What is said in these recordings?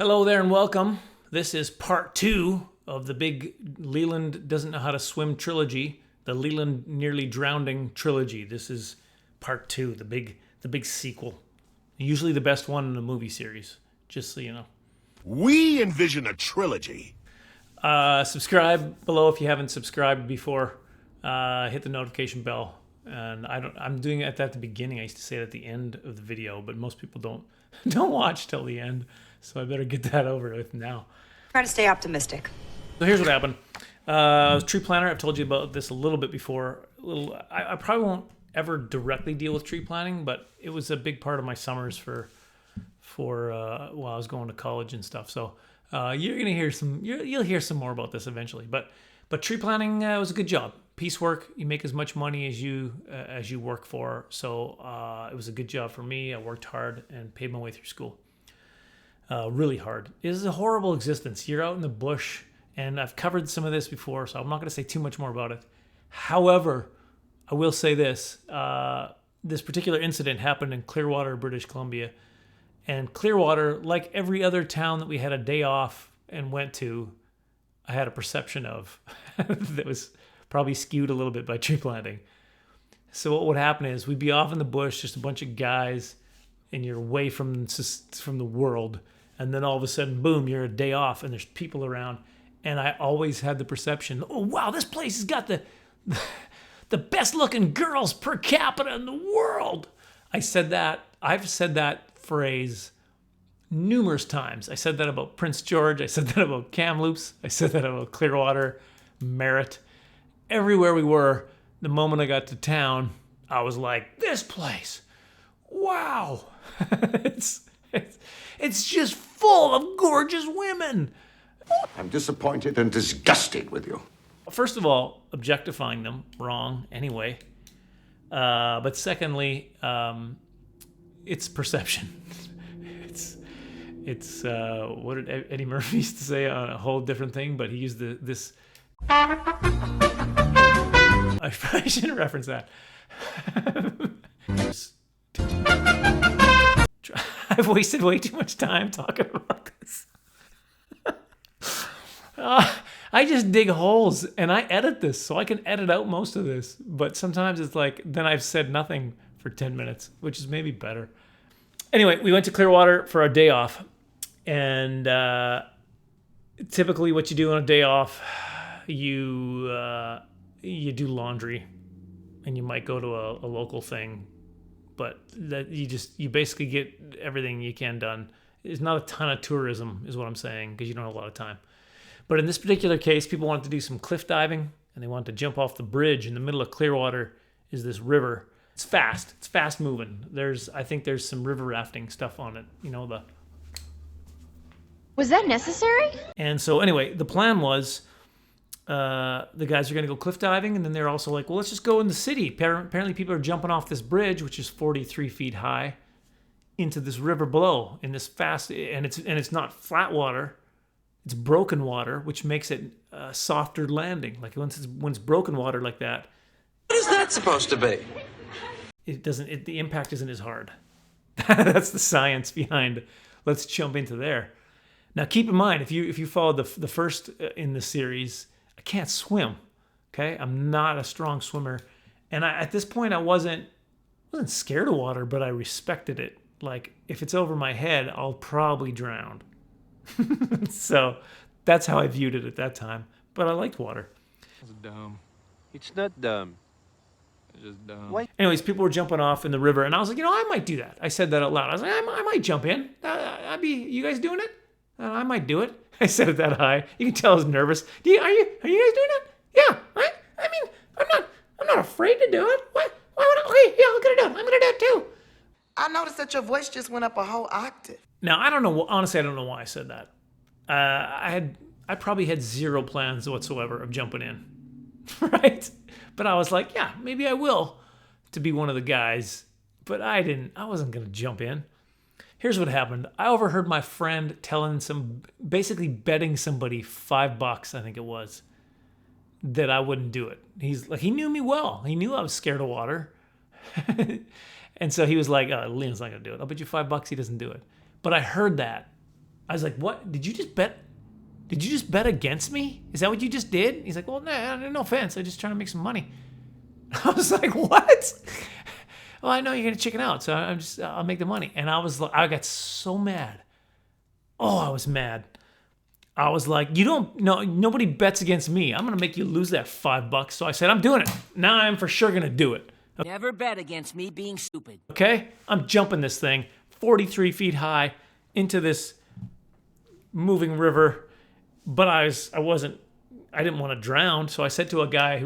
Hello there and welcome. This is part 2 of the big Leland doesn't know how to swim trilogy, the Leland nearly drowning trilogy. This is part 2, the big sequel. Usually the best one in a movie series, just so you know. We envision a trilogy. Subscribe below if you haven't subscribed before. Hit the notification bell. And I'm doing it at the beginning. I used to say it at the end of the video, but most people don't watch till the end. So I better get that over with now. Try to stay optimistic. So here's what happened. I was tree planter. I've told you about this a little bit before. I probably won't ever directly deal with tree planting, but it was a big part of my summers for while I was going to college and stuff. So you're gonna hear you'll hear some more about this eventually. But tree planting was a good job. Piecework. You make as much money as you work for. So it was a good job for me. I worked hard and paid my way through school. Really hard. It is a horrible existence. You're out in the bush, and I've covered some of this before, so I'm not going to say too much more about it. However, I will say this. This particular incident happened in Clearwater, British Columbia. And Clearwater, like every other town that we had a day off and went to, I had a perception of that was probably skewed a little bit by tree planting. So what would happen is we'd be off in the bush, just a bunch of guys, and you're away from the world. And then all of a sudden, boom, you're a day off and there's people around. And I always had the perception, oh, wow, this place has got the best looking girls per capita in the world. I've said that phrase numerous times. I said that about Prince George. I said that about Kamloops. I said that about Clearwater, Merritt. Everywhere we were, the moment I got to town, I was like, this place, wow. It's just full of gorgeous women. I'm disappointed and disgusted with you. First of all, objectifying them, wrong anyway. But secondly, it's perception. It's what did Eddie Murphy used to say on a whole different thing, but he used this. I probably shouldn't reference that. I've wasted way too much time talking about this. I just dig holes and I edit this so I can edit out most of this. But sometimes it's like, then I've said nothing for 10 minutes, which is maybe better. Anyway, we went to Clearwater for our day off. And typically what you do on a day off, you do laundry and you might go to a local thing. But that you basically get everything you can done. There's not a ton of tourism, is what I'm saying, because you don't have a lot of time. But in this particular case, people wanted to do some cliff diving, and they wanted to jump off the bridge. In the middle of Clearwater is this river. It's fast moving. I think there's some river rafting stuff on it. Was that necessary? And so anyway, the plan was the guys are going to go cliff diving, and then they're also like, well, let's just go in the city. Apparently people are jumping off this bridge, which is 43 feet high, into this river below in this fast, and it's not flat water, it's broken water, which makes it a softer landing. Like when it's broken water like that, what is that supposed to be? The impact isn't as hard. That's the science behind let's jump into there. Now keep in mind, if you followed the first in the series, I can't swim. Okay, I'm not a strong swimmer, and at this point I wasn't scared of water, but I respected it. Like if it's over my head, I'll probably drown. So that's how I viewed it at that time. But I liked water. That's dumb. It's not dumb. It's just dumb. What? Anyways, people were jumping off in the river, and I was like, I might do that. I said that out loud. I was like, I might jump in. You guys doing it? I might do it. I said it that high. You can tell I was nervous. Are you guys doing it? Yeah. I mean, I'm not afraid to do it. What? Okay, yeah, I'm gonna do it. I'm gonna do it too. I noticed that your voice just went up a whole octave. Now I don't know. Honestly, I don't know why I said that. I probably had zero plans whatsoever of jumping in, right? But I was like, yeah, maybe I will, to be one of the guys. But I wasn't gonna jump in. Here's what happened. I overheard my friend basically betting somebody $5, I think it was, that I wouldn't do it. He knew me well. He knew I was scared of water. And so he was like, Leland's not going to do it. I'll bet you $5 he doesn't do it. But I heard that. I was like, what? Did you just bet? Did you just bet against me? Is that what you just did? He's like, well, nah, no offense. I'm just trying to make some money. I was like, what? Well, I know you're going to chicken out, so I'll make the money. And I got so mad. Oh, I was mad. I was like, nobody bets against me. I'm going to make you lose that $5. So I said, I'm doing it. Now I'm for sure going to do it. Never bet against me being stupid. Okay? I'm jumping this thing 43 feet high into this moving river. But I didn't want to drown. So I said to a guy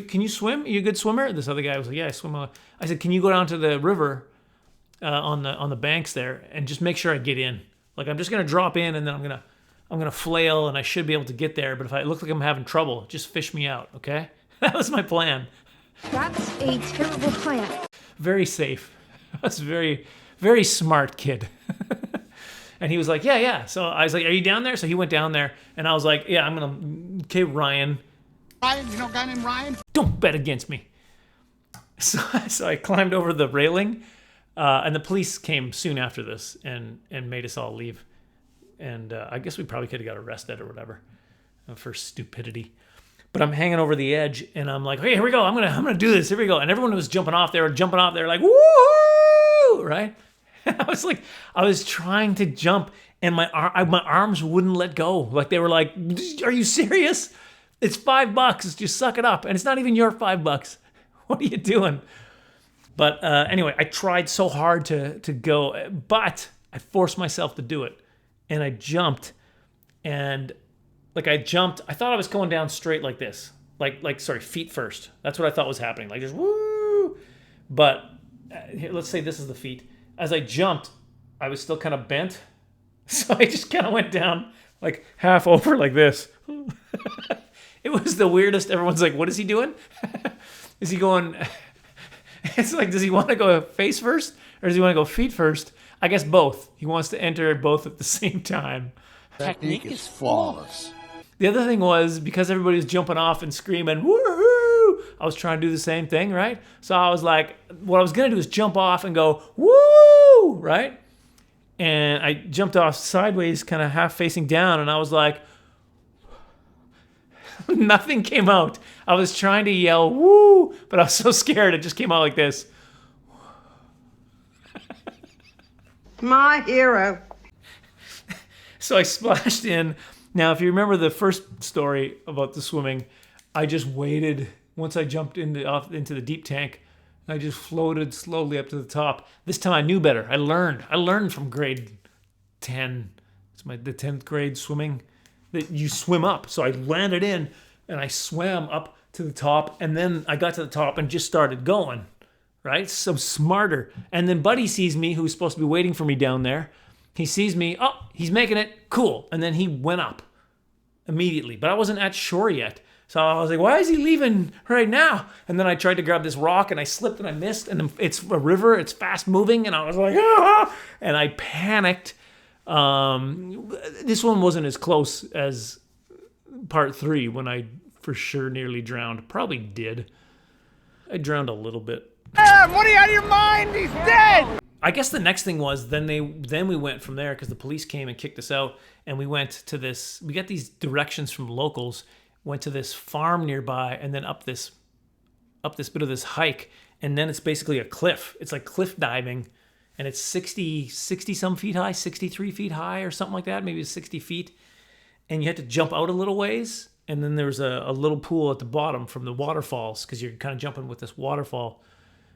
can you swim? Are you a good swimmer? This other guy was like, yeah, I swim. I said, can you go down to the river on the banks there and just make sure I get in? Like, I'm just going to drop in and then I'm going to flail and I should be able to get there. But if I look like I'm having trouble, just fish me out. Okay? That was my plan. That's a terrible plan. Very safe. I was very, very smart kid. And he was like, yeah. So I was like, are you down there? So he went down there and I was like, yeah, okay, Ryan. Ryan, you know a guy named Ryan? Don't bet against me. So I climbed over the railing and the police came soon after this and made us all leave. And I guess we probably could have got arrested or whatever for stupidity. But I'm hanging over the edge and I'm like, hey, here we go. I'm gonna do this. Here we go. And everyone was jumping off. They were jumping off. They were like, woo, right? I was trying to jump and my arms wouldn't let go. Like they were like, are you serious? It's $5. Just suck it up. And it's not even your $5. What are you doing? But anyway, I tried so hard to go, but I forced myself to do it. And I jumped and I thought I was going down straight like this. Sorry, feet first. That's what I thought was happening. Like just woo. But here, let's say this is the feet. As I jumped, I was still kind of bent. So I just kind of went down like half over like this. It was the weirdest. Everyone's like, what is he doing? Is he going... It's like, does he want to go face first or does he want to go feet first? I guess both. He wants to enter both at the same time. Technique is flawless. The other thing was, because everybody was jumping off and screaming, woohoo, I was trying to do the same thing, right? So I was like, what I was going to do is jump off and go, woo, right? And I jumped off sideways, kind of half facing down, and I was like, nothing came out. I was trying to yell, woo, but I was so scared it just came out like this. My hero. So I splashed in. Now, if you remember the first story about the swimming, I just waited. Once I jumped into the deep tank, I just floated slowly up to the top. This time I knew better. I learned from grade 10. It's the 10th grade swimming that you swim up. So I landed in and I swam up to the top, and then I got to the top and just started going, right? So smarter. And then Buddy sees me, who's supposed to be waiting for me down there. He sees me, oh, he's making it, cool. And then he went up immediately, but I wasn't at shore yet. So I was like, why is he leaving right now? And then I tried to grab this rock and I slipped and I missed, and it's a river, it's fast moving, and I was like, ah! And I panicked. This one wasn't as close as part 3 when I for sure nearly drowned. Probably did. I drowned a little bit. What are you out of your mind? He's dead! I guess the next thing was then we went from there because the police came and kicked us out, and we went to this. We got these directions from locals. Went to this farm nearby, and then up this bit of this hike, and then it's basically a cliff. It's like cliff diving, and it's 60 some feet high, 63 feet high, or something like that. Maybe it's 60 feet, and you had to jump out a little ways, and then there's a little pool at the bottom from the waterfalls because you're kind of jumping with this waterfall.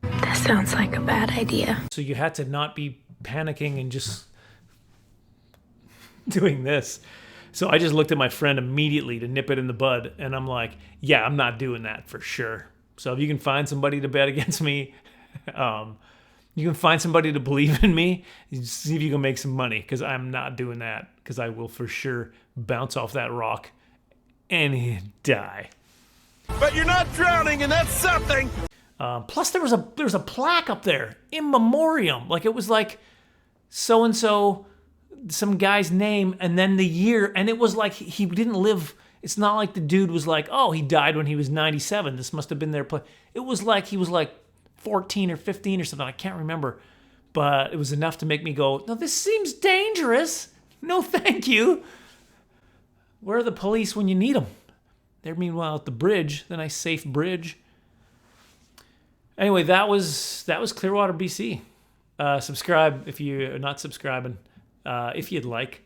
That sounds like a bad idea. So you had to not be panicking and just doing this. So I just looked at my friend immediately to nip it in the bud. And I'm like, yeah, I'm not doing that for sure. So if you can find somebody to bet against me, you can find somebody to believe in me, see if you can make some money, because I'm not doing that, because I will for sure bounce off that rock and die. But you're not drowning, and that's something. Plus, there was a plaque up there, in memoriam. Like, it was like so-and-so, some guy's name, and then the year. And it was like he didn't live. It's not like the dude was like, oh, he died when he was 97. This must have been their place. It was like he was like 14 or 15 or something. I can't remember. But it was enough to make me go, no, this seems dangerous. No, thank you. Where are the police when you need them? They're meanwhile at the bridge, the nice safe bridge. Anyway, that was Clearwater, BC. Subscribe if you're not subscribing, if you'd like,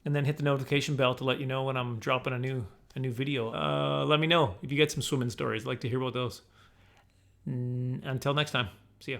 and then hit the notification bell to let you know when I'm dropping a new video. Let me know if you get some swimming stories. I'd like to hear about those. Until next time, see ya.